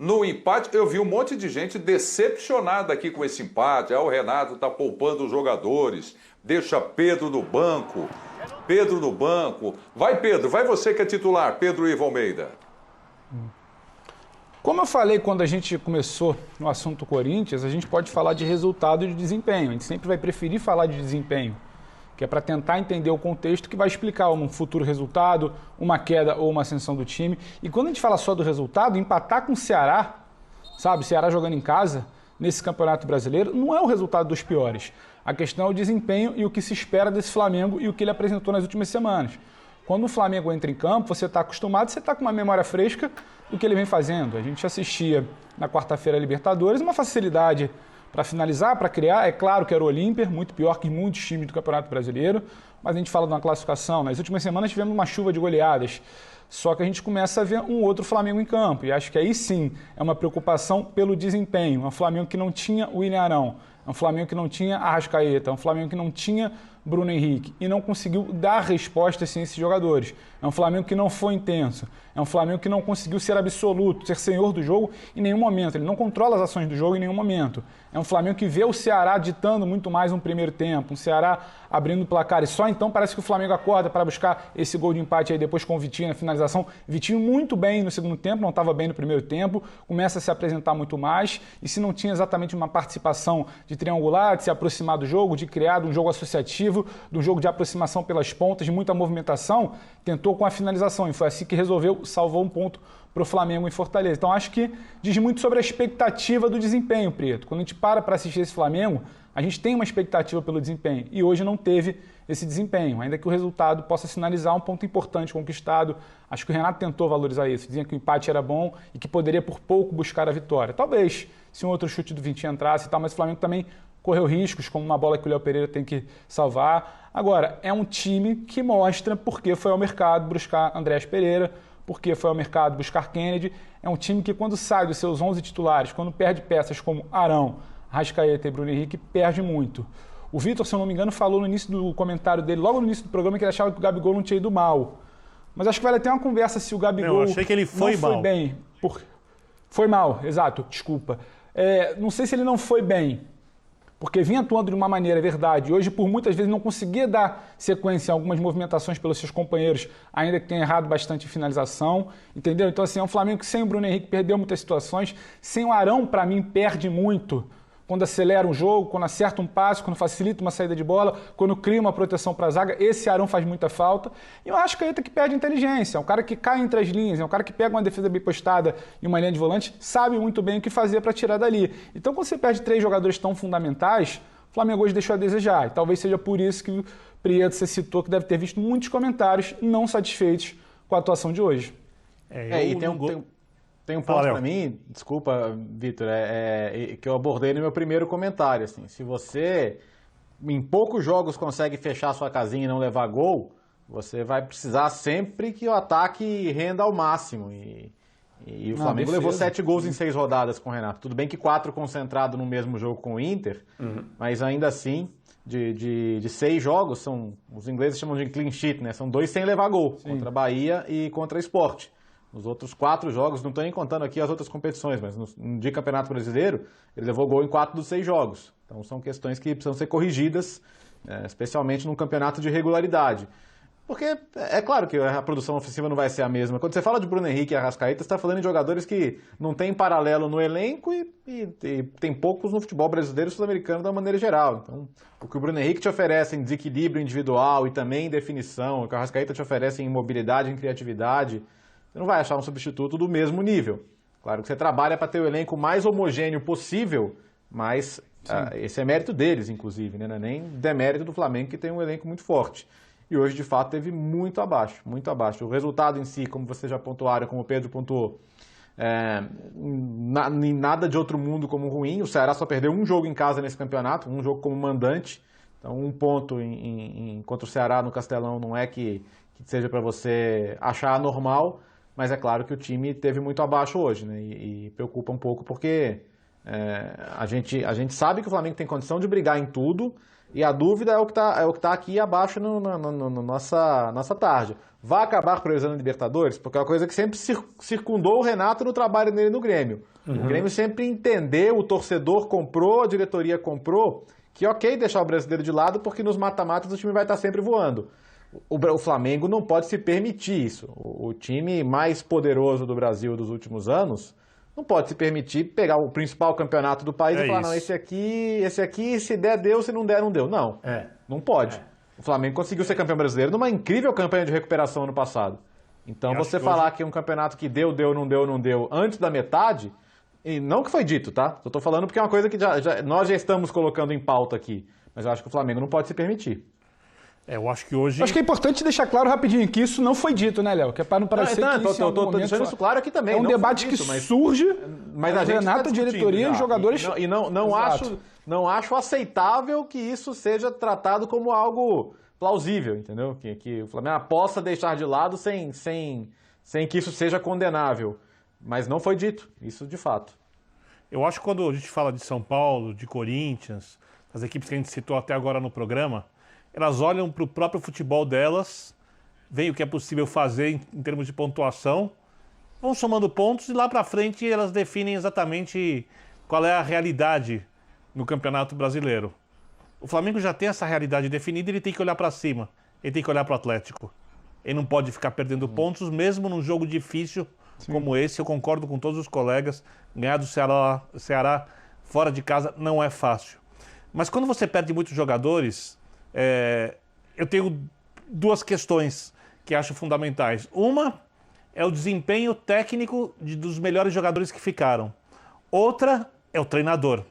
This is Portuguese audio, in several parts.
no empate, eu vi um monte de gente decepcionada aqui com esse empate. O Renato está poupando os jogadores, deixa Pedro no banco. Pedro no banco. Vai, Pedro, vai você que é titular, Pedro Ivo Almeida. Como eu falei quando a gente começou no assunto Corinthians, a gente pode falar de resultado e de desempenho. A gente sempre vai preferir falar de desempenho, que é para tentar entender o contexto que vai explicar um futuro resultado, uma queda ou uma ascensão do time. E quando a gente fala só do resultado, empatar com o Ceará, sabe, o Ceará jogando em casa, nesse Campeonato Brasileiro, não é o resultado dos piores. A questão é o desempenho e o que se espera desse Flamengo e o que ele apresentou nas últimas semanas. Quando o Flamengo entra em campo, você está acostumado, você está com uma memória fresca do que ele vem fazendo. A gente assistia na quarta-feira a Libertadores, uma facilidade para finalizar, para criar. É claro que era o Olímpia, muito pior que muitos times do Campeonato Brasileiro, mas a gente fala de uma classificação. Nas últimas semanas tivemos uma chuva de goleadas, só que a gente começa a ver um outro Flamengo em campo, e acho que aí sim é uma preocupação pelo desempenho. É um Flamengo que não tinha o William Arão, é um Flamengo que não tinha Arrascaeta, é um Flamengo que não tinha Bruno Henrique e não conseguiu dar respostas sem esses jogadores. É um Flamengo que não foi intenso. É um Flamengo que não conseguiu ser absoluto, ser senhor do jogo em nenhum momento. Ele não controla as ações do jogo em nenhum momento. É um Flamengo que vê o Ceará ditando muito mais no primeiro tempo, um Ceará abrindo o placar. E só então parece que o Flamengo acorda para buscar esse gol de empate aí depois com o Vitinho na finalização. Vitinho muito bem no segundo tempo, não estava bem no primeiro tempo, começa a se apresentar muito mais. E se não tinha exatamente uma participação de triangular, de se aproximar do jogo, de criar um jogo associativo, de um jogo de aproximação pelas pontas, de muita movimentação, tentou com a finalização. E foi assim que resolveu, salvou um ponto para o Flamengo em Fortaleza. Então acho que diz muito sobre a expectativa do desempenho, Preto. Quando a gente para assistir esse Flamengo, a gente tem uma expectativa pelo desempenho. E hoje não teve esse desempenho, ainda que o resultado possa sinalizar um ponto importante conquistado. Acho que o Renato tentou valorizar isso, dizia que o empate era bom e que poderia por pouco buscar a vitória. Talvez, se um outro chute do Vitinho entrasse e tal, mas o Flamengo também correu riscos, como uma bola que o Léo Pereira tem que salvar. Agora, é um time que mostra porque foi ao mercado buscar Andréas Pereira, porque foi ao mercado buscar Kennedy. É um time que, quando sai dos seus 11 titulares, quando perde peças como Arão, Arrascaeta e Bruno Henrique, perde muito. O Vitor, se eu não me engano, falou no início do comentário dele, logo no início do programa, que ele achava que o Gabigol não tinha ido mal. Mas acho que vale até uma conversa se o Gabigol achei que ele foi não foi bem. Foi mal, exato, desculpa. Não sei se ele não foi bem, porque vinha atuando de uma maneira, é verdade. Hoje, por muitas vezes, não conseguia dar sequência a algumas movimentações pelos seus companheiros, ainda que tenha errado bastante em finalização, entendeu? Então, assim, é um Flamengo que sem o Bruno Henrique perdeu muitas situações, sem o Arão, para mim, perde muito. Quando acelera um jogo, quando acerta um passe, quando facilita uma saída de bola, quando cria uma proteção para a zaga, esse Arão faz muita falta. E eu acho que aí que perde inteligência, é um cara que cai entre as linhas, é um cara que pega uma defesa bem postada e uma linha de volante, sabe muito bem o que fazer para tirar dali. Então, quando você perde 3 jogadores tão fundamentais, o Flamengo hoje deixou a desejar. E talvez seja por isso que o Prieto você citou, que deve ter visto muitos comentários não satisfeitos com a atuação de hoje. Tem um ponto para mim, desculpa, Vitor, que eu abordei no meu primeiro comentário. Assim, se você, em poucos jogos, consegue fechar sua casinha e não levar gol, você vai precisar sempre que o ataque renda ao máximo. E o Flamengo levou 7 gols em 6 rodadas com o Renato. Tudo bem que 4 concentrados no mesmo jogo com o Inter, mas ainda assim, de 6 jogos, os ingleses chamam de clean sheet, né? São 2 sem levar gol, contra a Bahia e contra o Sport. Nos outros 4 jogos, não estou nem contando aqui as outras competições, mas de Campeonato Brasileiro, ele levou gol em 4 dos 6 jogos. Então são questões que precisam ser corrigidas, especialmente num campeonato de regularidade. Porque é claro que a produção ofensiva não vai ser a mesma. Quando você fala de Bruno Henrique e Arrascaeta, você está falando de jogadores que não têm paralelo no elenco e tem poucos no futebol brasileiro e sul-americano da maneira geral. Então, o que o Bruno Henrique te oferece em desequilíbrio individual e também em definição, o que o Arrascaeta te oferece em mobilidade, em criatividade, você não vai achar um substituto do mesmo nível. Claro que você trabalha para ter o elenco mais homogêneo possível, mas esse é mérito deles, inclusive, né? Não é nem demérito do Flamengo, que tem um elenco muito forte. E hoje, de fato, teve muito abaixo, muito abaixo. O resultado em si, como você já pontuaram, como o Pedro pontuou, nada de outro mundo como ruim. O Ceará só perdeu um jogo em casa nesse campeonato, um jogo como mandante. Então, um ponto contra o Ceará no Castelão não é que seja para você achar anormal, mas é claro que o time teve muito abaixo hoje, né? E preocupa um pouco porque a gente sabe que o Flamengo tem condição de brigar em tudo, E a dúvida é o que tá aqui abaixo no nossa tarde. Vai acabar priorizando a Libertadores? Porque é uma coisa que sempre circundou o Renato no trabalho dele no Grêmio. O Grêmio sempre entendeu, o torcedor comprou, a diretoria comprou, que ok deixar o brasileiro de lado, porque nos mata-matas o time vai estar sempre voando. O Flamengo não pode se permitir isso. O time mais poderoso do Brasil dos últimos anos não pode se permitir pegar o principal campeonato do país e falar, não, esse aqui, se der, deu, se não der, não deu. Não, não pode. O Flamengo conseguiu ser campeão brasileiro numa incrível campanha de recuperação ano passado. Então você falar que um campeonato que deu, não deu, antes da metade, e não que foi dito, tá? Eu tô falando porque é uma coisa que nós já estamos colocando em pauta aqui. Mas eu acho que o Flamengo não pode se permitir. Eu acho que hoje... Acho que é importante deixar claro rapidinho que isso não foi dito, né, Léo? Que é para não parecer que isso eu tô deixando isso claro aqui também. É um debate que surge, mas a gente Renato, tá diretoria e jogadores... Não acho aceitável que isso seja tratado como algo plausível, entendeu? Que o Flamengo possa deixar de lado sem que isso seja condenável. Mas não foi dito, isso de fato. Eu acho que quando a gente fala de São Paulo, de Corinthians, as equipes que a gente citou até agora no programa, elas olham para o próprio futebol delas, veem o que é possível fazer em termos de pontuação, vão somando pontos e lá para frente elas definem exatamente qual é a realidade no Campeonato Brasileiro. O Flamengo já tem essa realidade definida, ele tem que olhar para cima, ele tem que olhar para o Atlético. Ele não pode ficar perdendo pontos, mesmo num jogo difícil como esse. Eu concordo com todos os colegas, ganhar do Ceará fora de casa não é fácil. Mas quando você perde muitos jogadores... eu tenho duas questões que acho fundamentais. Uma é o desempenho técnico dos melhores jogadores que ficaram. Outra é o treinador,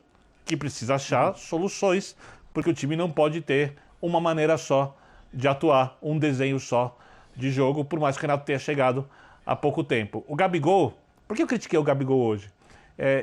que precisa achar soluções, porque o time não pode ter uma maneira só de atuar, um desenho só de jogo, por mais que o Renato tenha chegado há pouco tempo. O Gabigol, por que eu critiquei o Gabigol hoje?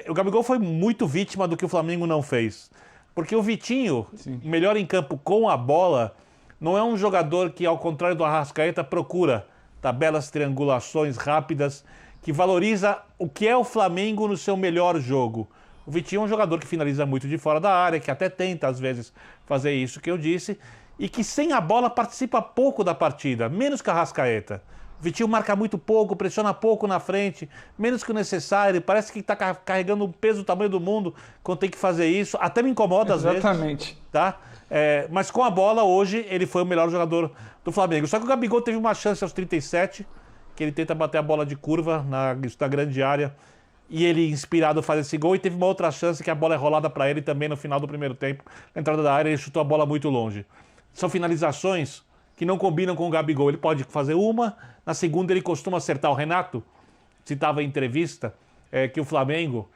O Gabigol foi muito vítima do que o Flamengo não fez. Porque o Vitinho, melhor em campo com a bola, não é um jogador que, ao contrário do Arrascaeta, procura tabelas, triangulações rápidas, que valoriza o que é o Flamengo no seu melhor jogo. O Vitinho é um jogador que finaliza muito de fora da área, que até tenta, às vezes, fazer isso que eu disse, e que sem a bola participa pouco da partida, menos que o Arrascaeta. O Vitinho marca muito pouco, pressiona pouco na frente, menos que o necessário, parece que está carregando um peso do tamanho do mundo quando tem que fazer isso, até me incomoda às vezes. Exatamente. Tá? Mas com a bola, hoje, ele foi o melhor jogador do Flamengo. Só que o Gabigol teve uma chance aos 37, que ele tenta bater a bola de curva na grande área, e ele, inspirado, faz esse gol, e teve uma outra chance que a bola é rolada para ele também no final do primeiro tempo, na entrada da área, ele chutou a bola muito longe. São finalizações que não combinam com o Gabigol. Ele pode fazer uma, na segunda ele costuma acertar. O Renato citava em entrevista que o Flamengo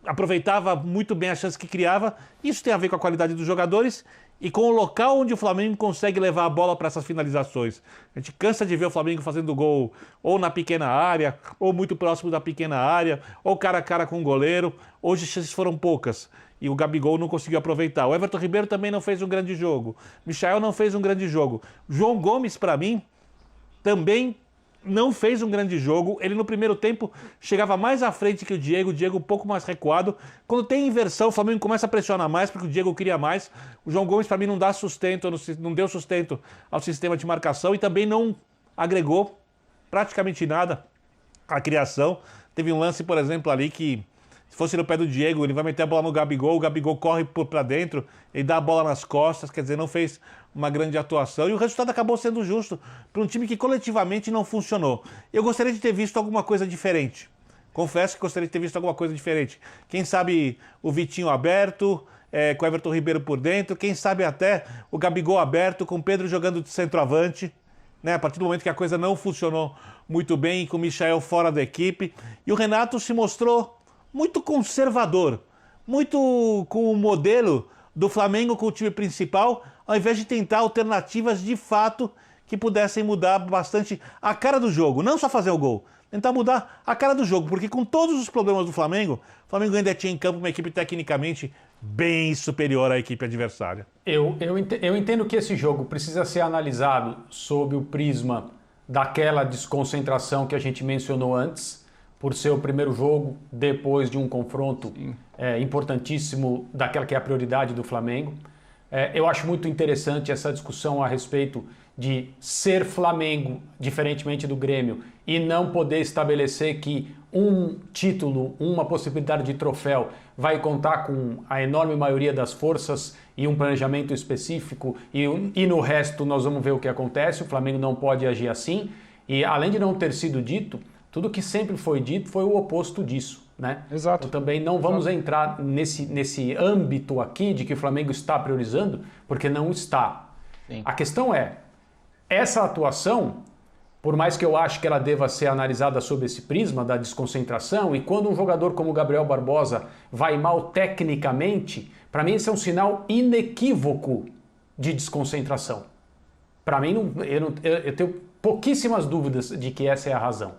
aproveitava muito bem a chance que criava. Isso tem a ver com a qualidade dos jogadores e com o local onde o Flamengo consegue levar a bola para essas finalizações. A gente cansa de ver o Flamengo fazendo gol ou na pequena área, ou muito próximo da pequena área, ou cara a cara com o goleiro. Hoje as chances foram poucas e o Gabigol não conseguiu aproveitar. O Everton Ribeiro também não fez um grande jogo. Michael não fez um grande jogo. João Gomes, para mim, também não fez um grande jogo. Ele no primeiro tempo chegava mais à frente que o Diego um pouco mais recuado. Quando tem inversão, o Flamengo começa a pressionar mais porque o Diego queria mais. O João Gomes, para mim, não dá sustento, não deu sustento ao sistema de marcação e também não agregou praticamente nada à criação. Teve um lance, por exemplo, ali que, se fosse no pé do Diego, ele vai meter a bola no Gabigol, o Gabigol corre para dentro, ele dá a bola nas costas, quer dizer, não fez uma grande atuação. E o resultado acabou sendo justo para um time que coletivamente não funcionou. Eu gostaria de ter visto alguma coisa diferente. Confesso que gostaria de ter visto alguma coisa diferente. Quem sabe o Vitinho aberto, com o Everton Ribeiro por dentro, quem sabe até o Gabigol aberto, com o Pedro jogando de centroavante, né? A partir do momento que a coisa não funcionou muito bem, com o Michael fora da equipe. E o Renato se mostrou muito conservador, muito com o modelo do Flamengo com o time principal, ao invés de tentar alternativas de fato que pudessem mudar bastante a cara do jogo, não só fazer o gol, tentar mudar a cara do jogo, porque com todos os problemas do Flamengo, o Flamengo ainda tinha em campo uma equipe tecnicamente bem superior à equipe adversária. Eu entendo que esse jogo precisa ser analisado sob o prisma daquela desconcentração que a gente mencionou antes, por ser o primeiro jogo depois de um confronto importantíssimo daquela que é a prioridade do Flamengo. Eu acho muito interessante essa discussão a respeito de ser Flamengo, diferentemente do Grêmio, e não poder estabelecer que um título, uma possibilidade de troféu vai contar com a enorme maioria das forças e um planejamento específico e no resto nós vamos ver o que acontece. O Flamengo não pode agir assim e, além de não ter sido dito, tudo que sempre foi dito foi o oposto disso, né? Exato. Então também não vamos entrar nesse âmbito aqui de que o Flamengo está priorizando, porque não está. Sim. A questão é, essa atuação, por mais que eu ache que ela deva ser analisada sob esse prisma da desconcentração, e quando um jogador como o Gabriel Barbosa vai mal tecnicamente, para mim esse é um sinal inequívoco de desconcentração. Para mim, eu tenho pouquíssimas dúvidas de que essa é a razão,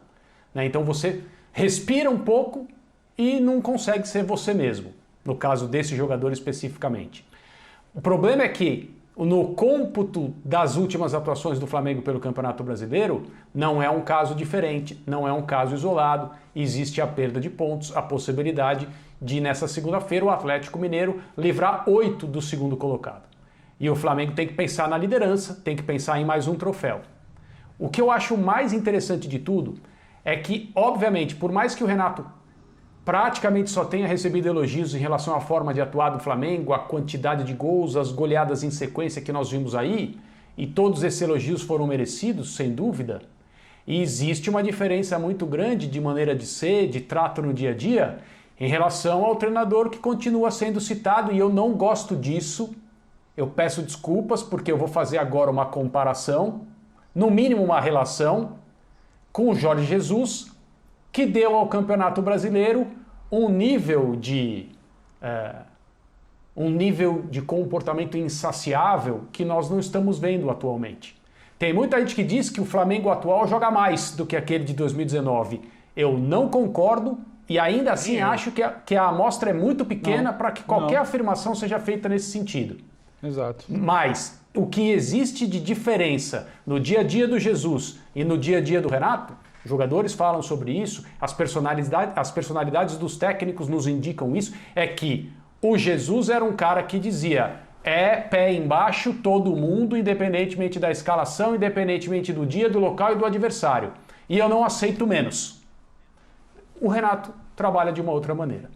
né? Então você respira um pouco e não consegue ser você mesmo, no caso desse jogador especificamente. O problema é que no cômputo das últimas atuações do Flamengo pelo Campeonato Brasileiro, não é um caso diferente, não é um caso isolado, existe a perda de pontos, a possibilidade de, nessa segunda-feira, o Atlético Mineiro livrar 8 do segundo colocado. E o Flamengo tem que pensar na liderança, tem que pensar em mais um troféu. O que eu acho mais interessante de tudo é que, obviamente, por mais que o Renato praticamente só tenha recebido elogios em relação à forma de atuar do Flamengo, a quantidade de gols, as goleadas em sequência que nós vimos aí, e todos esses elogios foram merecidos, sem dúvida, e existe uma diferença muito grande de maneira de ser, de trato no dia a dia, em relação ao treinador que continua sendo citado, e eu não gosto disso. Eu peço desculpas porque eu vou fazer agora uma comparação, no mínimo uma relação, com o Jorge Jesus, que deu ao Campeonato Brasileiro um nível de comportamento insaciável que nós não estamos vendo atualmente. Tem muita gente que diz que o Flamengo atual joga mais do que aquele de 2019. Eu não concordo e ainda assim acho que a amostra é muito pequena para que qualquer afirmação seja feita nesse sentido. Exato. Mas o que existe de diferença no dia a dia do Jesus e no dia a dia do Renato, jogadores falam sobre isso, as personalidades dos técnicos nos indicam isso, é que o Jesus era um cara que dizia pé embaixo todo mundo, independentemente da escalação, independentemente do dia, do local e do adversário. E eu não aceito menos. O Renato trabalha de uma outra maneira.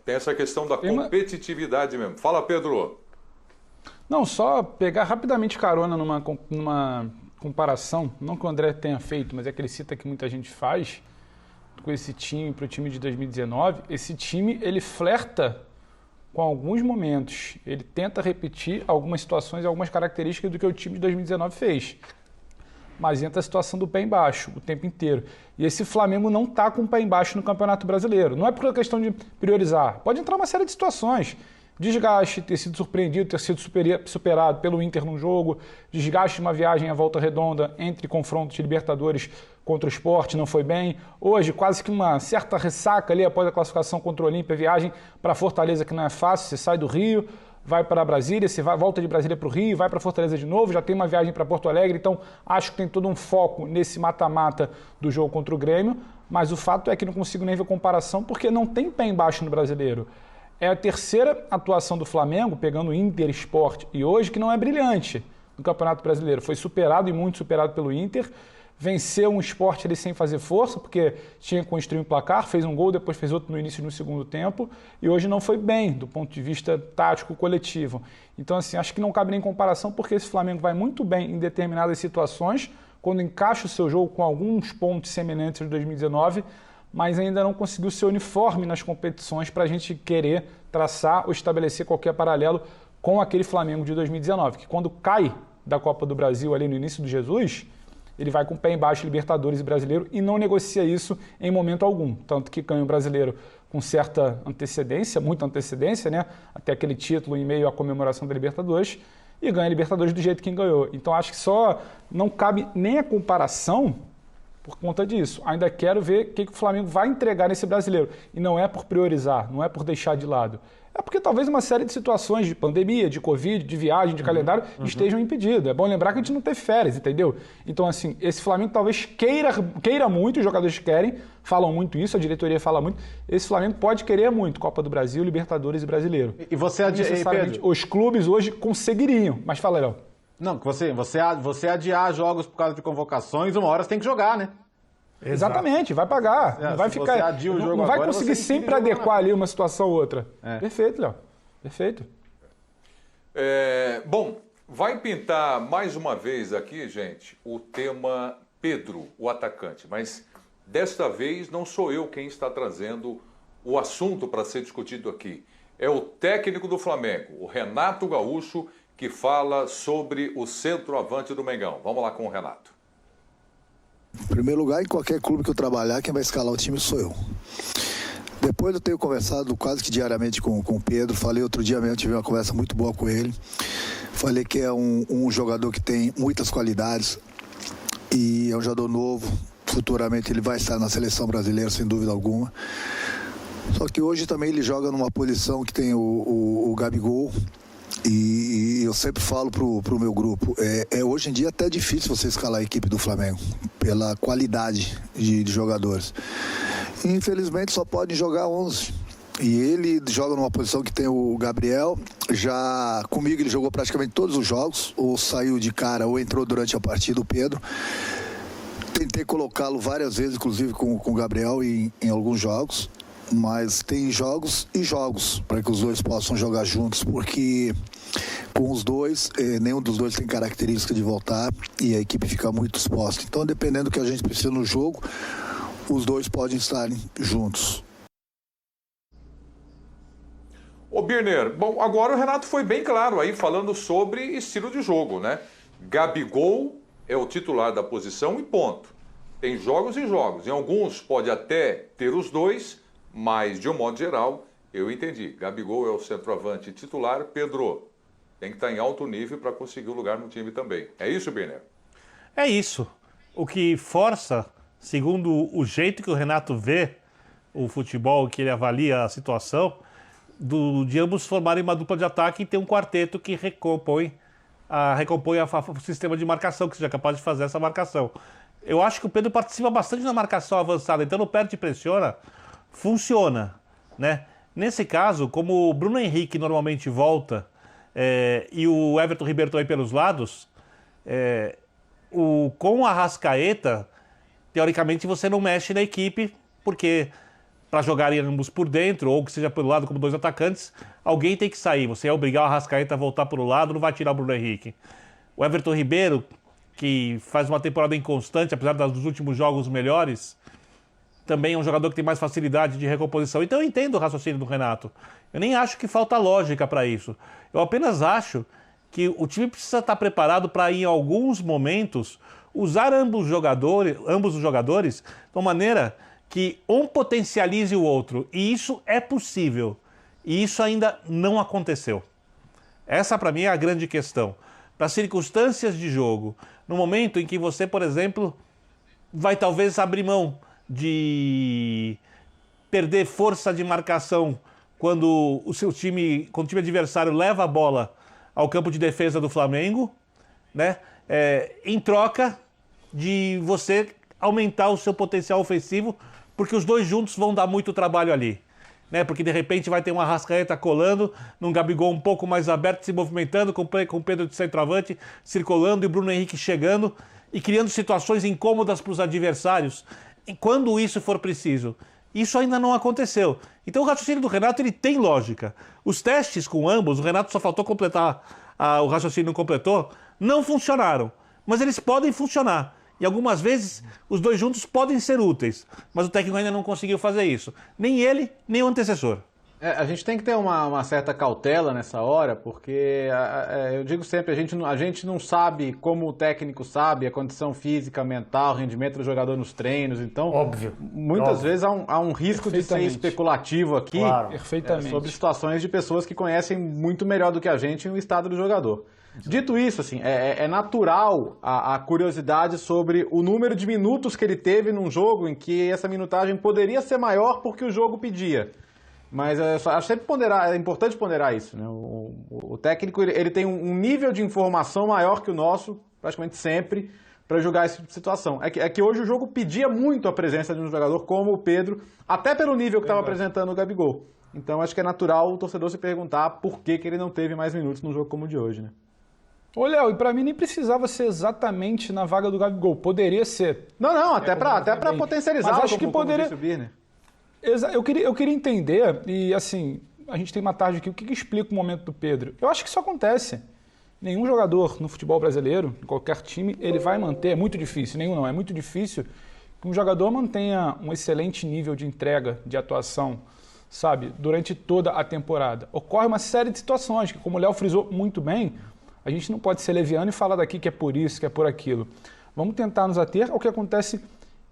Tem essa questão da competitividade mesmo. Fala, Pedro. Não, só pegar rapidamente carona numa comparação, não que o André tenha feito, mas é que ele cita que muita gente faz com esse time para o time de 2019. Esse time, ele flerta com alguns momentos, ele tenta repetir algumas situações e algumas características do que o time de 2019 fez, mas entra a situação do pé embaixo o tempo inteiro. E esse Flamengo não está com o pé embaixo no Campeonato Brasileiro. Não é por questão de priorizar, pode entrar uma série de situações. Desgaste, ter sido surpreendido, ter sido superado pelo Inter num jogo, desgaste de uma viagem à Volta Redonda entre confrontos de Libertadores contra o Sport, não foi bem. Hoje, quase que uma certa ressaca ali após a classificação contra o Olímpia, viagem para Fortaleza, que não é fácil, você sai do Rio, vai para Brasília, você volta de Brasília para o Rio, vai para Fortaleza de novo, já tem uma viagem para Porto Alegre, então acho que tem todo um foco nesse mata-mata do jogo contra o Grêmio, mas o fato é que não consigo nem ver comparação, porque não tem pé embaixo no Brasileiro. É a terceira atuação do Flamengo, pegando o Inter, Sport e hoje, que não é brilhante no Campeonato Brasileiro. Foi superado e muito superado pelo Inter, venceu um Sport ali sem fazer força, porque tinha que construir um placar, fez um gol, depois fez outro no início do segundo tempo, e hoje não foi bem, do ponto de vista tático coletivo. Então, assim, acho que não cabe nem comparação, porque esse Flamengo vai muito bem em determinadas situações, quando encaixa o seu jogo com alguns pontos semelhantes de 2019, mas ainda não conseguiu ser uniforme nas competições para a gente querer traçar ou estabelecer qualquer paralelo com aquele Flamengo de 2019, que quando cai da Copa do Brasil ali no início do Jesus, ele vai com o pé embaixo Libertadores e Brasileiro e não negocia isso em momento algum. Tanto que ganha o Brasileiro com certa antecedência, muita antecedência, né? Até aquele título em meio à comemoração da Libertadores, e ganha a Libertadores do jeito que ganhou. Então acho que só não cabe nem a comparação por conta disso. Ainda quero ver o que o Flamengo vai entregar nesse brasileiro. E não é por priorizar, não é por deixar de lado. É porque talvez uma série de situações de pandemia, de Covid, de viagem, de calendário, estejam impedidas. É bom lembrar que a gente não teve férias, entendeu? Então, assim, esse Flamengo talvez queira muito, os jogadores querem, falam muito isso, a diretoria fala muito. Esse Flamengo pode querer muito Copa do Brasil, Libertadores e Brasileiro. E você necessariamente os clubes hoje conseguiriam. Mas fala, Léo. Não, você adiar jogos por causa de convocações, uma hora você tem que jogar, né? Exatamente, vai pagar. Não vai ficar. Não vai conseguir sempre adequar ali uma situação ou outra. Perfeito, Léo. Perfeito. Bom, vai pintar mais uma vez aqui, gente, o tema Pedro, o atacante. Mas desta vez não sou eu quem está trazendo o assunto para ser discutido aqui. É o técnico do Flamengo, o Renato Gaúcho, que fala sobre o centroavante do Mengão. Vamos lá com o Renato. Em primeiro lugar, em qualquer clube que eu trabalhar, quem vai escalar o time sou eu. Depois eu tenho conversado quase que diariamente com o Pedro. Falei outro dia mesmo, tive uma conversa muito boa com ele. Falei que é um jogador que tem muitas qualidades e é um jogador novo. Futuramente ele vai estar na seleção brasileira, sem dúvida alguma. Só que hoje também ele joga numa posição que tem o Gabigol. E eu sempre falo pro meu grupo, hoje em dia até difícil você escalar a equipe do Flamengo, pela qualidade de jogadores. E, infelizmente só pode jogar 11. E ele joga numa posição que tem o Gabriel. Já comigo ele jogou praticamente todos os jogos, ou saiu de cara ou entrou durante a partida, o Pedro. Tentei colocá-lo várias vezes, inclusive com o Gabriel em alguns jogos. Mas tem jogos e jogos para que os dois possam jogar juntos, porque com os dois, nenhum dos dois tem característica de voltar e a equipe fica muito exposta. Então, dependendo do que a gente precisa no jogo, os dois podem estar juntos. Ô Birner, bom, agora o Renato foi bem claro aí falando sobre estilo de jogo, né? Gabigol é o titular da posição e ponto. Tem jogos e jogos. Em alguns pode até ter os dois, mas, de um modo geral, eu entendi. Gabigol é o centroavante titular. Pedro tem que estar em alto nível para conseguir um lugar no time também. É isso, Birner? É isso. O que força, segundo o jeito que o Renato vê o futebol, que ele avalia a situação, de ambos formarem uma dupla de ataque e ter um quarteto que recompõe o sistema de marcação, que seja capaz de fazer essa marcação. Eu acho que o Pedro participa bastante na marcação avançada, então no perde e pressiona, funciona, né? Nesse caso, como o Bruno Henrique normalmente volta e o Everton Ribeiro também pelos lados, com o Arrascaeta, teoricamente você não mexe na equipe, porque para jogarem ambos por dentro, ou que seja pelo lado como dois atacantes, alguém tem que sair. Você ia obrigar o Arrascaeta a voltar para o lado, não vai tirar o Bruno Henrique. O Everton Ribeiro, que faz uma temporada inconstante, apesar dos últimos jogos melhores, também é um jogador que tem mais facilidade de recomposição. Então eu entendo o raciocínio do Renato. Eu nem acho que falta lógica para isso. Eu apenas acho que o time precisa estar preparado para, em alguns momentos, usar ambos os jogadores de uma maneira que um potencialize o outro. E isso é possível. E isso ainda não aconteceu. Essa, para mim, é a grande questão. Para circunstâncias de jogo, no momento em que você, por exemplo, vai talvez abrir mão de perder força de marcação quando o time adversário leva a bola ao campo de defesa do Flamengo, né? Em troca de você aumentar o seu potencial ofensivo, porque os dois juntos vão dar muito trabalho ali, né? Porque de repente vai ter uma Arrascaeta colando, num Gabigol um pouco mais aberto, se movimentando, com o Pedro de centroavante circulando e o Bruno Henrique chegando e criando situações incômodas para os adversários. E quando isso for preciso. Isso ainda não aconteceu. Então o raciocínio do Renato ele tem lógica. Os testes com ambos, o Renato só faltou completar, o raciocínio não completou, não funcionaram. Mas eles podem funcionar. E algumas vezes os dois juntos podem ser úteis. Mas o técnico ainda não conseguiu fazer isso. Nem ele, nem o antecessor. A gente tem que ter uma certa cautela nessa hora, porque eu digo sempre, a gente não sabe como o técnico sabe a condição física, mental, rendimento do jogador nos treinos, então muitas vezes há um risco de ser especulativo aqui, Perfeitamente. Sobre situações de pessoas que conhecem muito melhor do que a gente o estado do jogador. Dito isso, assim, é natural a curiosidade sobre o número de minutos que ele teve num jogo em que essa minutagem poderia ser maior porque o jogo pedia. Mas acho sempre é importante ponderar isso, né? O técnico ele tem um nível de informação maior que o nosso, praticamente sempre, para julgar essa situação. É que hoje o jogo pedia muito a presença de um jogador como o Pedro, até pelo nível que estava apresentando o Gabigol. Então acho que é natural o torcedor se perguntar por que ele não teve mais minutos num jogo como o de hoje, né? Ô, Léo, e pra mim nem precisava ser exatamente na vaga do Gabigol. Poderia ser. Não, até pra potencializar. Mas acho que poderia. Subir, né? Eu queria entender, e assim, a gente tem uma tarde aqui, o que explica o momento do Pedro? Eu acho que isso acontece. Nenhum jogador no futebol brasileiro, em qualquer time, ele vai manter, é muito difícil, nenhum não, é muito difícil que um jogador mantenha um excelente nível de entrega, de atuação, sabe, durante toda a temporada. Ocorre uma série de situações que, como o Léo frisou muito bem, a gente não pode ser leviano e falar daqui que é por isso, que é por aquilo. Vamos tentar nos ater ao que acontece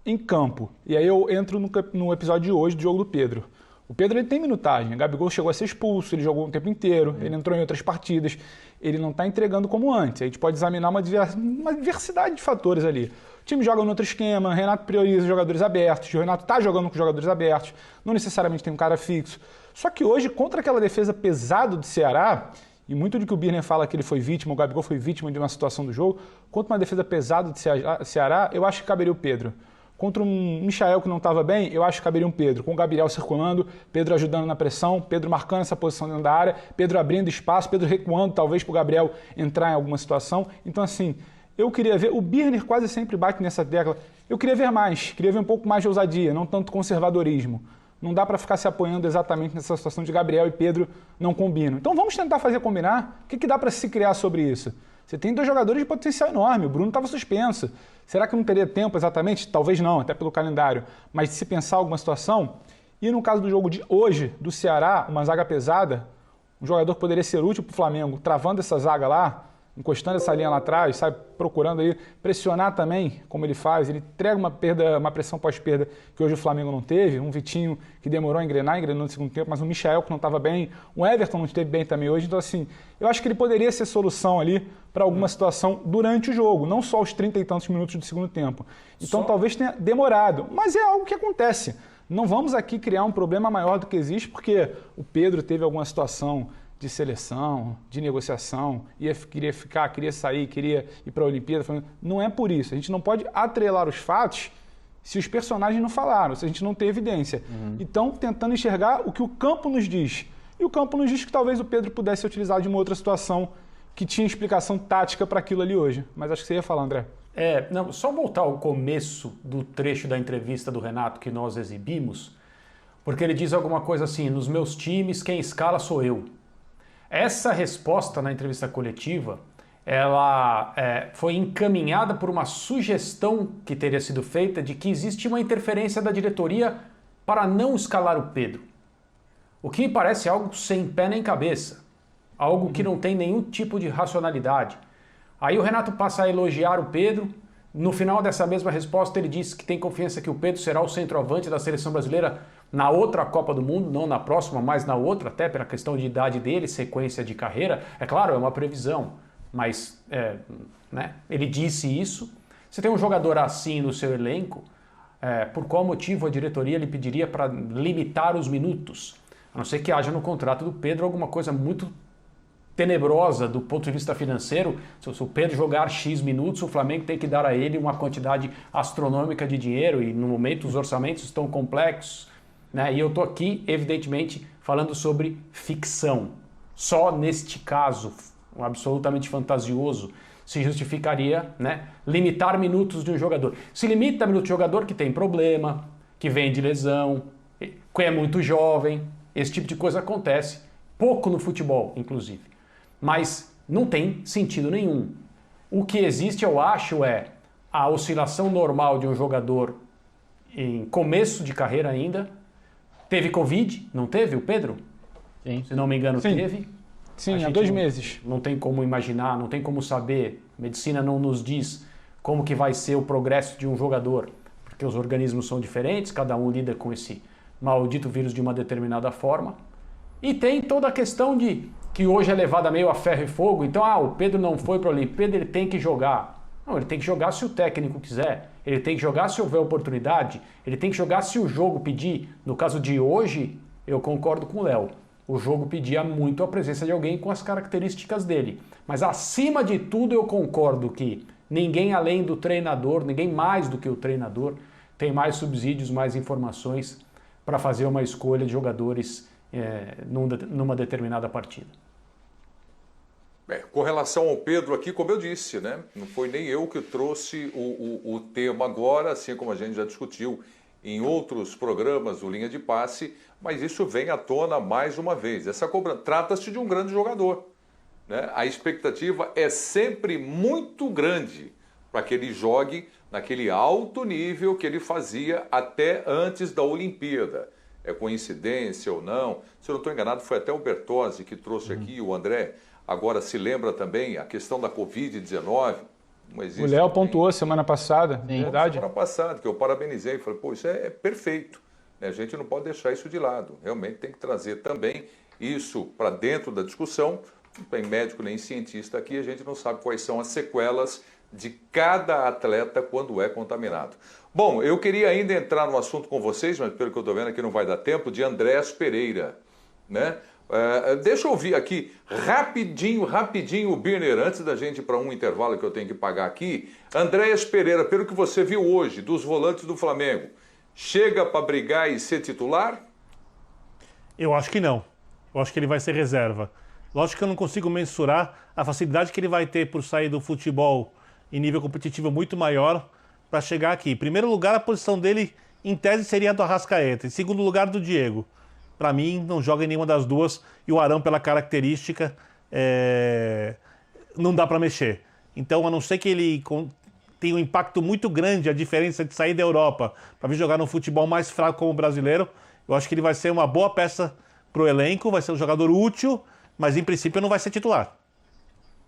em campo. E aí eu entro no episódio de hoje do jogo do Pedro. O Pedro ele tem minutagem, o Gabigol chegou a ser expulso, ele jogou um tempo inteiro, ele entrou em outras partidas, ele não está entregando como antes. A gente pode examinar uma diversidade de fatores ali. O time joga no outro esquema, o Renato prioriza jogadores abertos, o Renato está jogando com jogadores abertos, não necessariamente tem um cara fixo. Só que hoje, contra aquela defesa pesada do Ceará, e muito do que o Birner fala que ele foi vítima, o Gabigol foi vítima de uma situação do jogo, contra uma defesa pesada do Ceará, eu acho que caberia o Pedro. Contra um Michael que não estava bem, eu acho que caberia um Pedro, com o Gabriel circulando, Pedro ajudando na pressão, Pedro marcando essa posição dentro da área, Pedro abrindo espaço, Pedro recuando talvez para o Gabriel entrar em alguma situação. Então assim, eu queria ver, o Birner quase sempre bate nessa tecla, eu queria ver mais, queria ver um pouco mais de ousadia, não tanto conservadorismo. Não dá para ficar se apoiando exatamente nessa situação de Gabriel e Pedro não combinam. Então vamos tentar fazer combinar, o que dá para se criar sobre isso? Você tem dois jogadores de potencial enorme, o Bruno estava suspenso. Será que não teria tempo exatamente? Talvez não, até pelo calendário. Mas de se pensar alguma situação, e no caso do jogo de hoje, do Ceará, uma zaga pesada, um jogador que poderia ser útil para o Flamengo, travando essa zaga lá, encostando essa linha lá atrás, sabe, procurando aí pressionar também, como ele faz, ele entrega uma pressão pós-perda que hoje o Flamengo não teve, um Vitinho que demorou a engrenou no segundo tempo, mas um Michael que não estava bem, um Everton não esteve bem também hoje, então assim, eu acho que ele poderia ser solução ali para alguma situação durante o jogo, não só os 30 e tantos minutos do segundo tempo. Então talvez tenha demorado, mas é algo que acontece. Não vamos aqui criar um problema maior do que existe, porque o Pedro teve alguma situação de seleção, de negociação, queria sair, queria ir para a Olimpíada. Não é por isso. A gente não pode atrelar os fatos se os personagens não falaram, se a gente não tem evidência. Então, tentando enxergar o que o campo nos diz. E o campo nos diz que talvez o Pedro pudesse ser utilizado de uma outra situação que tinha explicação tática para aquilo ali hoje. Mas acho que você ia falar, André. Não, só voltar ao começo do trecho da entrevista do Renato que nós exibimos, porque ele diz alguma coisa assim, nos meus times quem escala sou eu. Essa resposta na entrevista coletiva, ela foi encaminhada por uma sugestão que teria sido feita de que existe uma interferência da diretoria para não escalar o Pedro. O que me parece algo sem pé nem cabeça, algo que não tem nenhum tipo de racionalidade. Aí o Renato passa a elogiar o Pedro, no final dessa mesma resposta ele diz que tem confiança que o Pedro será o centroavante da seleção brasileira na outra Copa do Mundo, não na próxima, mas na outra, até pela questão de idade dele, sequência de carreira. É claro, é uma previsão, mas ele disse isso. Você tem um jogador assim no seu elenco, por qual motivo a diretoria lhe pediria para limitar os minutos? A não ser que haja no contrato do Pedro alguma coisa muito tenebrosa do ponto de vista financeiro. Se o Pedro jogar X minutos, o Flamengo tem que dar a ele uma quantidade astronômica de dinheiro e no momento os orçamentos estão complexos. E eu estou aqui, evidentemente, falando sobre ficção. Só neste caso, absolutamente fantasioso, se justificaria limitar minutos de um jogador. Se limita minutos de jogador que tem problema, que vem de lesão, que é muito jovem, esse tipo de coisa acontece, pouco no futebol, inclusive. Mas não tem sentido nenhum. O que existe, eu acho, é a oscilação normal de um jogador em começo de carreira ainda. Teve Covid, não teve o Pedro? Sim. Se não me engano, Sim. teve. Sim, há 2 meses. Não tem como imaginar, não tem como saber. A medicina não nos diz como que vai ser o progresso de um jogador, porque os organismos são diferentes, cada um lida com esse maldito vírus de uma determinada forma. E tem toda a questão de que hoje é levada meio a ferro e fogo. Então, o Pedro não foi para a Olimpíada, ele tem que jogar. Não, ele tem que jogar se o técnico quiser. Ele tem que jogar se houver oportunidade. Ele tem que jogar se o jogo pedir. No caso de hoje, eu concordo com o Léo. O jogo pedia muito a presença de alguém com as características dele. Mas acima de tudo eu concordo que ninguém além do treinador, ninguém mais do que o treinador, tem mais subsídios, mais informações para fazer uma escolha de jogadores numa determinada partida. Com relação ao Pedro aqui, como eu disse, né? Não foi nem eu que trouxe o tema agora, assim como a gente já discutiu em outros programas do Linha de Passe, mas isso vem à tona mais uma vez. Essa cobrança trata-se de um grande jogador, né? A expectativa é sempre muito grande para que ele jogue naquele alto nível que ele fazia até antes da Olimpíada. É coincidência ou não? Se eu não estou enganado, foi até o Bertozzi que trouxe aqui, o André. Agora se lembra também a questão da Covid-19. O Léo pontuou semana passada, verdade. Semana passada, que eu parabenizei, falei, pô, isso é perfeito. A gente não pode deixar isso de lado. Realmente tem que trazer também isso para dentro da discussão. Não tem médico nem cientista aqui, a gente não sabe quais são as sequelas de cada atleta quando é contaminado. Bom, eu queria ainda entrar no assunto com vocês, mas pelo que eu estou vendo aqui não vai dar tempo, de Andréas Pereira, né? Deixa eu ouvir aqui rapidinho o Birner, antes da gente ir para um intervalo que eu tenho que pagar aqui. Andréas Pereira, pelo que você viu hoje dos volantes do Flamengo, chega para brigar e ser titular? Eu acho que não. Eu acho que ele vai ser reserva. Lógico que eu não consigo mensurar a facilidade que ele vai ter por sair do futebol em nível competitivo muito maior para chegar aqui. Em primeiro lugar, a posição dele, em tese, seria a do Arrascaeta. Em segundo lugar, do Diego. Para mim, não joga em nenhuma das duas. E o Arão, pela característica, não dá para mexer. Então, a não ser que ele tenha um impacto muito grande, a diferença de sair da Europa para vir jogar num futebol mais fraco como o brasileiro, eu acho que ele vai ser uma boa peça para o elenco, vai ser um jogador útil, mas em princípio não vai ser titular.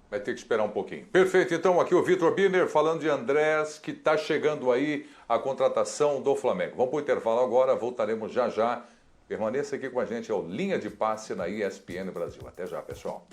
Vai ter que esperar um pouquinho. Perfeito, então aqui o Vitor Birner falando de Andrés, que está chegando aí a contratação do Flamengo. Vamos para o intervalo agora, voltaremos já. Permaneça aqui com a gente, é o Linha de Passe na ESPN Brasil. Até já, pessoal.